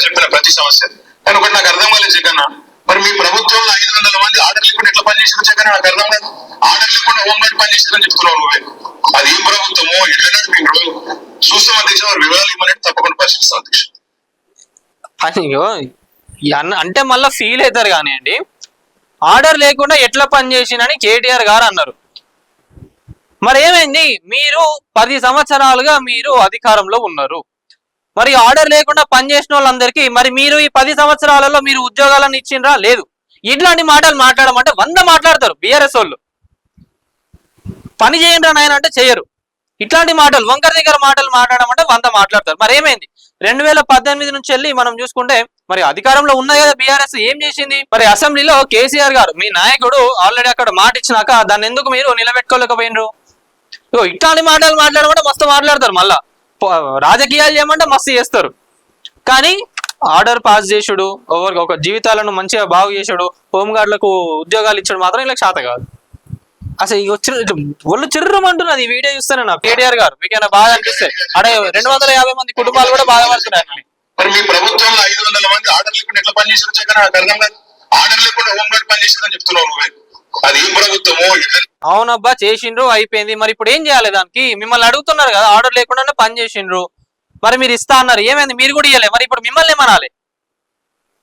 చెప్పిన ప్రతి సమస్య. కానీ ఒకటి నాకు అర్థం కాలేదు జగన్, మరి మీ ప్రభుత్వంలో 500 మంది ఆర్డర్ లేకుండా ఎట్లా పనిచేసారు జగన్? నాకు అర్థం కాదు. ఆర్డర్ లేకుండా హోంగార్డ్ పనిచేసారని చెప్తున్నావు నువ్వే. అది ఏం ప్రభుత్వమో ఎట్లా నడిపిండ్రు చూస్తాం అధ్యక్ష. మరి వివరాలు ఇవ్వమంటే తప్పకుండా పరిశీలిస్తాం అధ్యక్ష. అంటే మళ్ళీ ఫీల్ అవుతారు కానివ్వండి, ఆర్డర్ లేకుండా ఎట్లా పనిచేసినని కేటీఆర్ గారు అన్నారు. మరి ఏమైంది? మీరు 10 సంవత్సరాలుగా మీరు అధికారంలో ఉన్నారు. మరి ఆర్డర్ లేకుండా పనిచేసిన వాళ్ళందరికీ మరి మీరు ఈ 10 సంవత్సరాలలో మీరు ఉద్యోగాలను ఇచ్చిండ్రా? లేదు. ఇట్లాంటి మాటలు మాట్లాడమంటే 100 మాట్లాడతారు బీఆర్ఎస్ వాళ్ళు. పని చేయండి నాయన అంటే చేయరు. ఇట్లాంటి మాటలు వంకర దగ్గర మాటలు మాట్లాడమంటే 100 మాట్లాడతారు. మరి ఏమైంది? 2018 నుంచి వెళ్ళి మనం చూసుకుంటే మరి అధికారంలో ఉన్నాయి కదా బీఆర్ఎస్, ఏం చేసింది? మరి అసెంబ్లీలో కేసీఆర్ గారు మీ నాయకుడు ఆల్రెడీ అక్కడ మాట ఇచ్చినాక దాన్ని ఎందుకు మీరు నిలబెట్టుకోలేకపోయినరు? ఇట్లాంటి మాటలు మాట్లాడమంటే మస్తు మాట్లాడతారు. మళ్ళా రాజకీయాలు చేయమంటే మస్తు చేస్తారు. కానీ ఆర్డర్ పాస్ చేసుడు, ఒక జీవితాలను మంచిగా బాగు చేసుడు, హోంగార్డులకు ఉద్యోగాలు ఇచ్చడం మాత్రం ఇలా శాత కాదు. అసలు ఒళ్ళు చిర్రమంటున్నది ఈ వీడియో చూస్తానే నా కేటీఆర్ గారు. మీకైనా బాధ అనిపిస్తే అడే 250 మంది కుటుంబాలు కూడా బాధపడుతున్నాయి. మరి మీ ప్రభుత్వంలో 500 మంది ఆర్డర్ లేకుండా ఎట్లా పనిచేసారు జగన్? నాకు అర్థం కాదు. ఆర్డర్ లేకుండా హోంగార్డ్ పనిచేసారని చెప్తున్నావు నువ్వే. అది ఏం ప్రభుత్వమో? అవునబ్బా, చేసిండ్రు, అయిపోయింది. మరి ఇప్పుడు ఏం చేయాలి? దానికి మిమ్మల్ని అడుగుతున్నారు కదా, ఆర్డర్ లేకుండానే పని చేసిండ్రు, మరి మీరు ఇస్తా అన్నారు, ఏమైంది? మీరు కూడా ఇవ్వలే. మరి ఇప్పుడు మిమ్మల్ని ఏమనాలి?